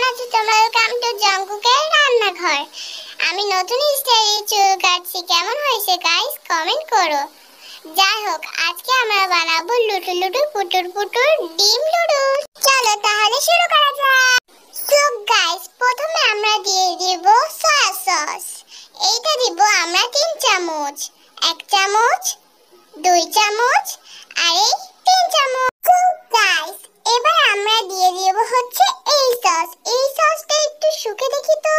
আছো তোমরা? Welcome to জঙ্কুকের রান্নাঘর। আমি নতুন স্টাইলে চুল কাটছি, কেমন হয়েছে গাইস কমেন্ট করো। যাই হোক, আজকে আমরা বানাবো লুটু লুটু পুটুর পুটুর ডিম নুডলস। চলো তাহলে শুরু করা যাক। সো গাইস, প্রথমে আমরা দিয়ে দেব সয়া সস। এইটা দিব আমরা 3 চামচ, 1 চামচ, 2 চামচ আর এই 3 চামচ। সো গাইস, এবার আমরা দিয়ে দেব হচ্ছে এই সস। এই সসটা একটু শুকে দেখি তো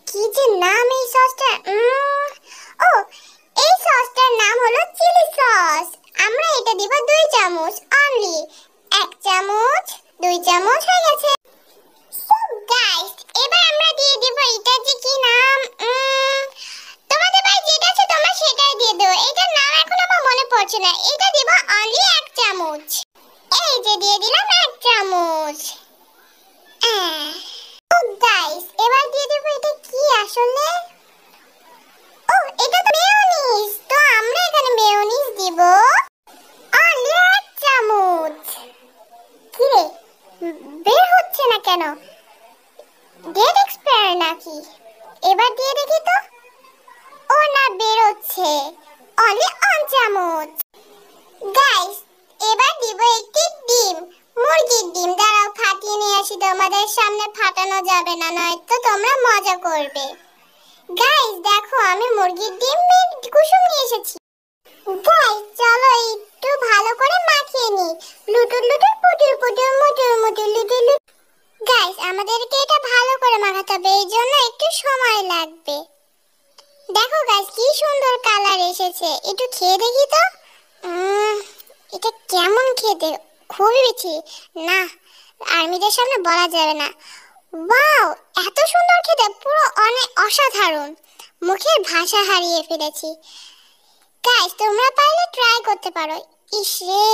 কি যে নাম এই সসটা। ও, এই সসটার নাম হলো চিলি সস। আমরা এটা দিব 2 চামচ অনলি। 1 চামচ, 2 চামচ হয়ে গেছে। সো গাইস, এবার আমরা দিয়ে দেব এটা যে কি নাম, তোমাদের ভাই যেটা আছে তোমরা সেটাই দিয়ে দাও। এটার নাম এখন আমার মনে পড়ছে না। এটা দিব অনলি 1 চামচ। এই যে দিয়ে দিলাম 1 চামচ। ও গাইস, এবার দিয়ে দেব এটা কি আসলে। ও, এটা তো মেয়োনিজ। তো আমরা এখানে মেয়োনিজ দিব অনলি 1 চামচ। কি রে, বের হচ্ছে না কেন? ডেট এক্সপায়ার নাকি? এবার দিয়ে দেখি তো। ও না, বের হচ্ছে অনলি 1 চামচ। গাইস, এবার দিব একটি ডিম, মুরগির ডিম। দাঁড়াও ফাটিয়ে নিয়ে আসি, তোমাদের সামনে ফাটানো যাবে না, নয়তো তোমরা মজা করবে। গাইস দেখো, আমি মুরগির ডিম কুসুম নিয়ে এসেছি। গাইস চলো একটু ভালো করে মাখিয়ে নিই। লুটুর লুটুর পুটুর পুটুর মুটুর মুটুর লুটুর লুটুর। গাইস, আমাদেরকে এটা ভালো করে মাখাতে হবে, এই জন্য একটু সময় লাগবে। দেখো গাইস, কি সুন্দর কালার এসেছে। একটু খেয়ে দেখি তো। এটা কেমন খেতে? খুবই বেশি না, আর্মিদের সামনে বলা যাবে না। ওয়াও, এত সুন্দর খেতে, পুরো অনেক অসাধারণ। মুখের ভাষা হারিয়ে ফেলেছি। গাইস, তোমরা পারলে ট্রাই করতে পারো। ইস রে,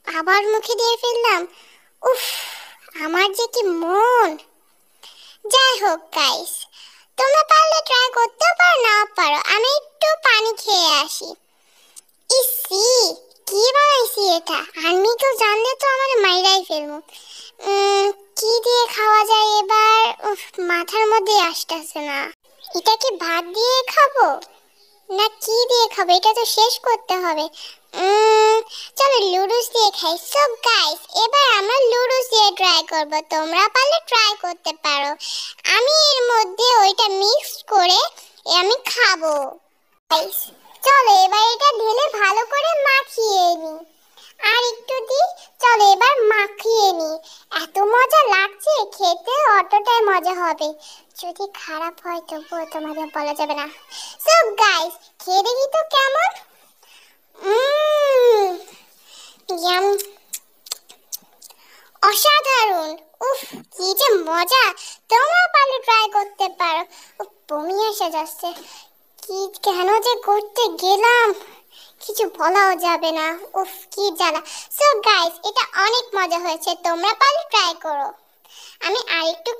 আবার মুখে দিয়ে ফেললাম। উফ, আমার যে কি মন। যাই হোক গাইস, তোমরা পারলে ট্রাই করতে পারো, না পারো আমি একটু পানি খেয়ে আসি। ইসি, কি বানাইছি এটা? আমি তো জানলে তো আমার মাইরাই ফেলবো। কি দিয়ে খাওয়া যায় এবার? মাথার মধ্যে আসতেছে না। এটা কি ভাত দিয়ে খাবো না কি দিয়ে খাবো? এটা তো শেষ করতে হবে। চলো লুডুস দিয়ে খাই। সো গাইস, এবার আমরা লুডুস দিয়ে ট্রাই করব। তোমরা পারলে ট্রাই করতে পারো। আমি এর মধ্যে ওইটা মিক্স করে আমি খাবো। গাইস চলো এবার এটা ঢেলে ভালো করে মাখিয়ে নিই। আর একটু দিই। চলো এবার মাখিয়ে নিই। এত মজা লাগছে খেতে, অতটাই মজা হবে। যদি খারাপ হয় তবুও তোমাদের বলা যাবে না। সো গাইস, খেয়ে দেখি তো কেমন। ইয়াম, অসাধারণ। উফ, কি যে মজা। তোমরা পারলে ট্রাই করতে পারো। বমি এসে যাচ্ছে। কি কেন যে করতে গেলাম কিছু বলাও যাবে না। উফ, কি জ্বালা। সো গাইস, এটা অনেক মজা হয়েছে, তোমরা পারলে ট্রাই করো। আমি আরেকটু